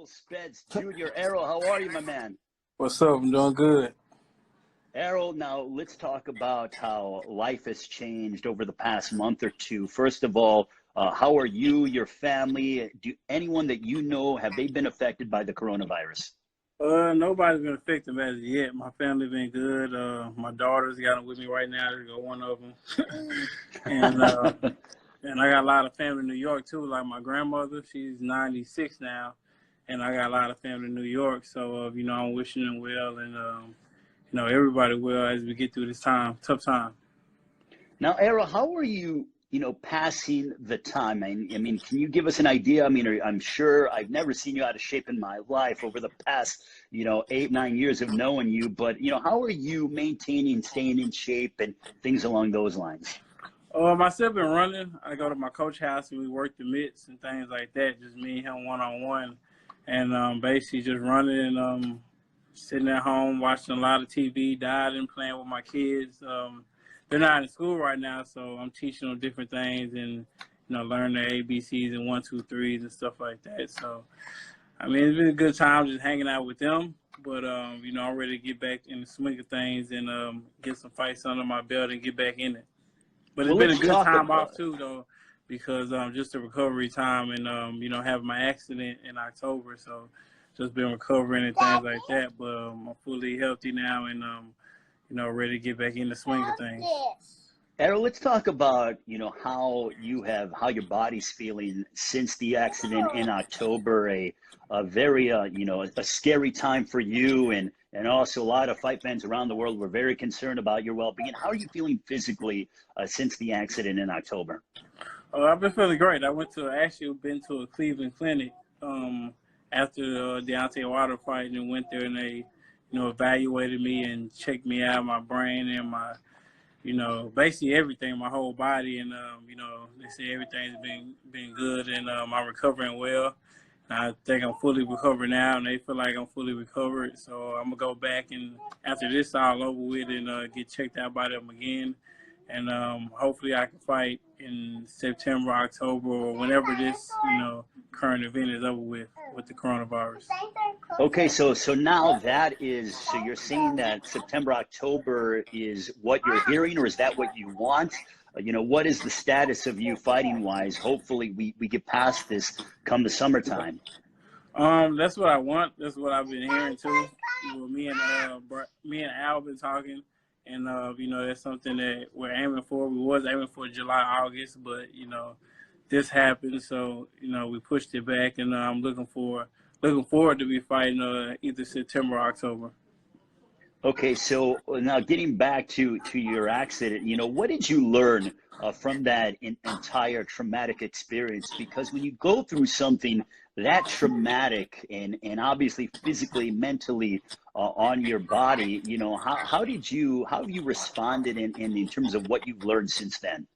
Errol Spence Jr. Errol, how are you, my man? What's up? I'm doing good. Errol, now let's talk about how life has changed over the past month or two. First of all, how are you, your family? Do anyone that you know, have they been affected by the coronavirus? Nobody's been affected as of yet. My family been good. My daughter's got them with me right now. There's one of them, and and I got a lot of family in New York too. Like my grandmother, she's 96 now, and I got a lot of family in New York. So I'm wishing them well, and everybody well as we get through this tough time. Now, Errol, how are you, passing the time? I mean, can you give us an idea? I mean, I'm sure I've never seen you out of shape in my life over the past, 8, 9 years of knowing you, but, how are you maintaining, staying in shape and things along those lines? Myself been running. I go to my coach house and we work the mitts and things like that. Just me and him one-on-one, and basically just running and sitting at home watching a lot of TV, dieting, playing with my kids. They're not in school right now, so I'm teaching them different things and learning their ABCs and 1, 2, 3s and stuff like that. So I mean, it's been a good time just hanging out with them. But I'm ready to get back in the swing of things and get some fights under my belt and get back in it. But it's been a good time off too, though, because just a recovery time and having my accident in October, so just been recovering and things like that. But I'm fully healthy now and ready to get back in the swing of things. Errol, let's talk about, how your body's feeling since the accident in October, a very, a scary time for you and also a lot of fight fans around the world were very concerned about your well-being. How are you feeling physically since the accident in October? I've been feeling great. I been to a Cleveland clinic after the Deontay Wilder fight and went there and they, evaluated me and checked me out, my brain and my basically everything, my whole body, and they say everything's been good, and I'm recovering well. I think I'm fully recovered now, and they feel like I'm fully recovered. So I'm gonna go back and after this all over with, and get checked out by them again, and hopefully I can fight in September, October, or whenever this current event is over with the coronavirus. Okay, so now so you're saying that September, October is what you're hearing, or is that what you want? What is the status of you fighting wise? Hopefully we get past this come the summertime. That's what I want. That's what I've been hearing too. Me and Al been talking, and that's something that we're aiming for. We was aiming for July, August, but this happened, so we pushed it back, and I'm looking forward to be fighting either September or October. Okay, so now getting back to your accident, what did you learn from that entire traumatic experience? Because when you go through something that traumatic and obviously physically, mentally on your body, how have you responded in terms of what you've learned since then?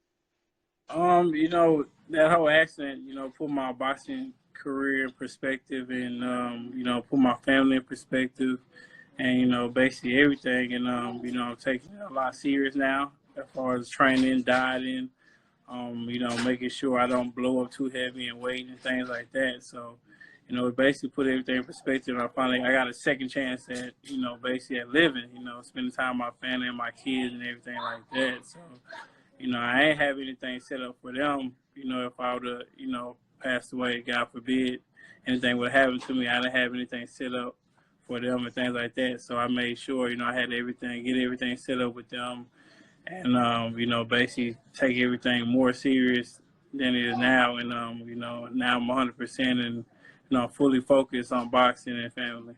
That whole accident, put my boxing career in perspective and, put my family in perspective and, basically everything. And, I'm taking it a lot serious now as far as training, dieting, making sure I don't blow up too heavy and weight and things like that. So, it basically put everything in perspective. And I got a second chance at, basically at living, spending time with my family and my kids and everything like that. So, I ain't have anything set up for them. If I would have, passed away, God forbid, anything would happen to me, I didn't have anything set up for them and things like that. So I made sure, I had get everything set up with them and, basically take everything more serious than it is now. And, now I'm 100% and, fully focused on boxing and family.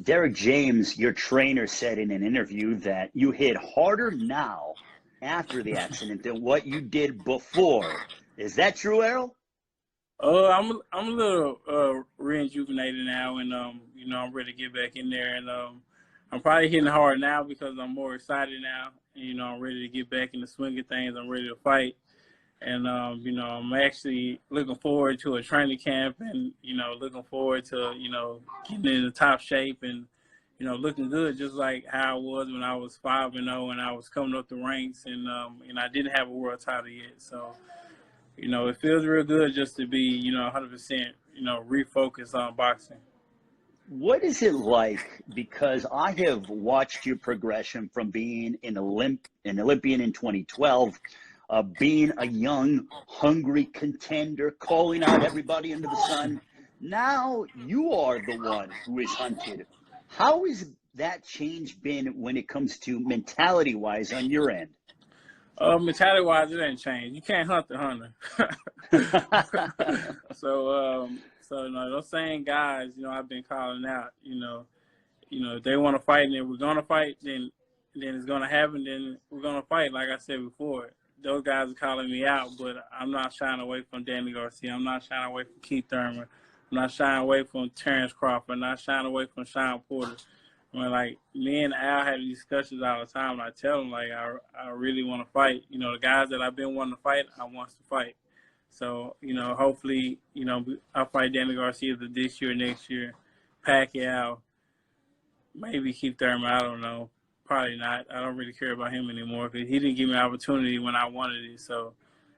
Derek James, your trainer, said in an interview that you hit harder now after the accident than what you did before. Is that true, Errol? I'm a little rejuvenated now, and I'm ready to get back in there, and I'm probably hitting hard now because I'm more excited now, and I'm ready to get back in the swing of things. I'm ready to fight, and I'm actually looking forward to a training camp, and looking forward to getting in the top shape and looking good, just like how I was when I was 5-0 and I was coming up the ranks, and I didn't have a world title yet. So, it feels real good just to be, 100%, refocus on boxing. What is it like? Because I have watched your progression from being an Olympian in 2012, being a young, hungry contender, calling out everybody under the sun. Now you are the one who is hunted. How has that change been when it comes to mentality-wise on your end? Mentality-wise, it ain't changed. You can't hunt the hunter. So those same guys, I've been calling out. If they want to fight and we're gonna fight, then it's gonna happen. Then we're gonna fight. Like I said before, those guys are calling me out, but I'm not shying away from Danny Garcia. I'm not shying away from Keith Thurman. I'm not shying away from Terrence Crawford. I'm not shying away from Sean Porter. Like, me and Al have discussions all the time. And I tell them, like, I really want to fight. The guys that I've been wanting to fight, I want to fight. So, hopefully, I'll fight Danny Garcia this year, next year. Pacquiao, maybe Keith Thurman, I don't know. Probably not. I don't really care about him anymore because he didn't give me an opportunity when I wanted it. So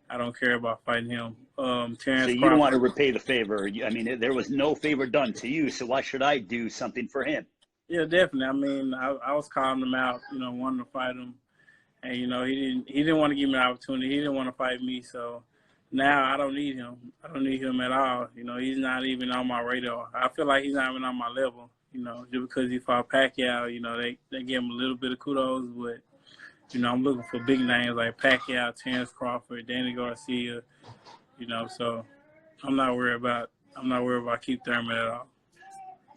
I don't care about fighting him. Terrence So you Crawford, don't want to repay the favor. I mean, there was no favor done to you, so why should I do something for him? Yeah, definitely. I mean, I was calling him out, wanting to fight him. And, he didn't want to give me an opportunity. He didn't want to fight me. So now I don't need him. I don't need him at all. He's not even on my radar. I feel like he's not even on my level, just because he fought Pacquiao, they give him a little bit of kudos. But, I'm looking for big names like Pacquiao, Terrence Crawford, Danny Garcia, so I'm not worried about Keith Thurman at all.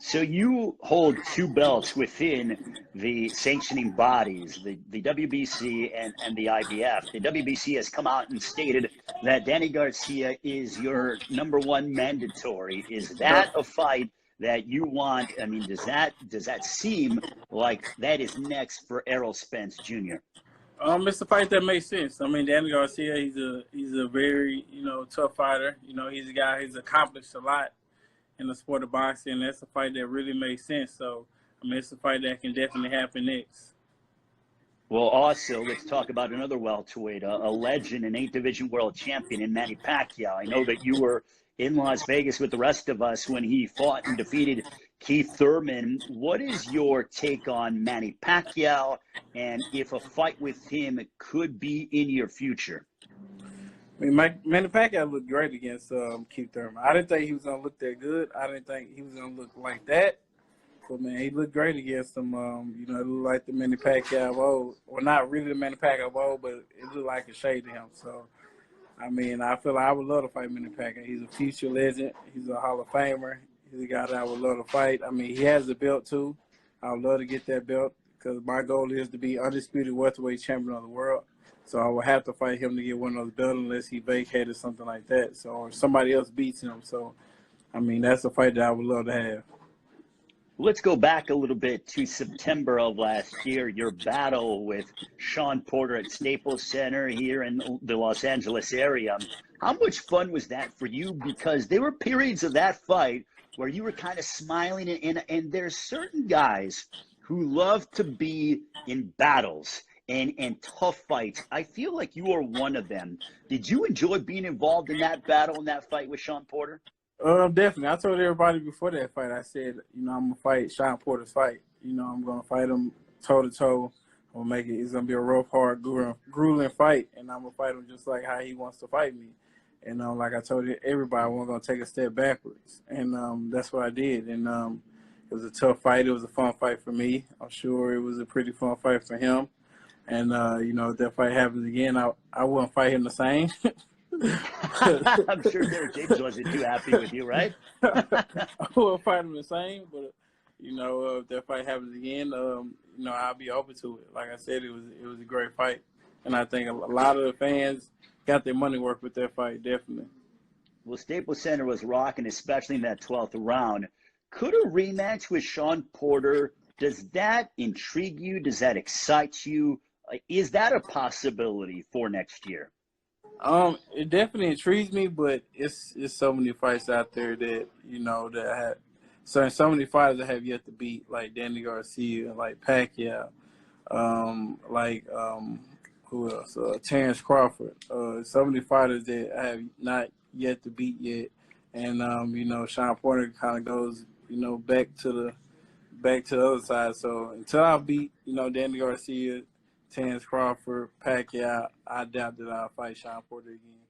So you hold two belts within the sanctioning bodies, the WBC and the IBF. The WBC has come out and stated that Danny Garcia is your #1 mandatory. Is that a fight that you want? I mean, does that seem like that is next for Errol Spence Jr.? It's a fight that makes sense. I mean, Danny Garcia, he's a very, tough fighter. He's a guy who's accomplished a lot in the sport of boxing. That's a fight that really makes sense. So, it's a fight that can definitely happen next. Well, also, let's talk about another welterweight, a legend, an 8-division world champion in Manny Pacquiao. I know that you were in Las Vegas with the rest of us when he fought and defeated Keith Thurman. What is your take on Manny Pacquiao, and if a fight with him could be in your future? I mean, Manny Pacquiao looked great against Keith Thurman. I didn't think he was going to look that good. I didn't think he was going to look like that. But, man, he looked great against him. It looked like the Manny Pacquiao of old. Well, not really the Manny Pacquiao of old, but it looked like a shade to him. So, I mean, I feel like I would love to fight Manny Pacquiao. He's a future legend. He's a Hall of Famer. He's a guy that I would love to fight. I mean, he has the belt, too. I would love to get that belt because my goal is to be undisputed welterweight champion of the world. So I would have to fight him to get one of those belts unless he vacated something like that. So, or somebody else beats him. So, I mean, that's a fight that I would love to have. Let's go back a little bit to September of last year, your battle with Sean Porter at Staples Center here in the Los Angeles area. How much fun was that for you? Because there were periods of that fight where you were kind of smiling, and there's certain guys who love to be in battles and tough fights. I feel like you are one of them. Did you enjoy being involved in that battle, in that fight with Sean Porter? Definitely. I told everybody before that fight, I said, I'm going to fight Sean Porter's fight. I'm going to fight him toe-to-toe. I'm going to make it. It's going to be a rough, hard, grueling fight, and I'm going to fight him just like how he wants to fight me. And like I told everybody, we're going to take a step backwards. And that's what I did. And it was a tough fight. It was a fun fight for me. I'm sure it was a pretty fun fight for him. And, if that fight happens again, I wouldn't fight him the same. I'm sure Derek James wasn't too happy with you, right? I wouldn't fight him the same, but, if that fight happens again, I'll be open to it. Like I said, it was a great fight. And I think a lot of the fans got their money worth with that fight, definitely. Well, Staples Center was rocking, especially in that 12th round. Could a rematch with Sean Porter, does that intrigue you? Does that excite you? Is that a possibility for next year? It definitely intrigues me, but it's so many fights out there that, that have so many fighters that have yet to beat, like Danny Garcia, like Pacquiao, who else? Terrence Crawford. So many fighters that have not yet to beat yet and you know, Sean Porter kind of goes, you know, back to the other side. So until I beat, you know, Danny Garcia, Terence Crawford, Pacquiao, I doubt that I'll fight Sean Porter again.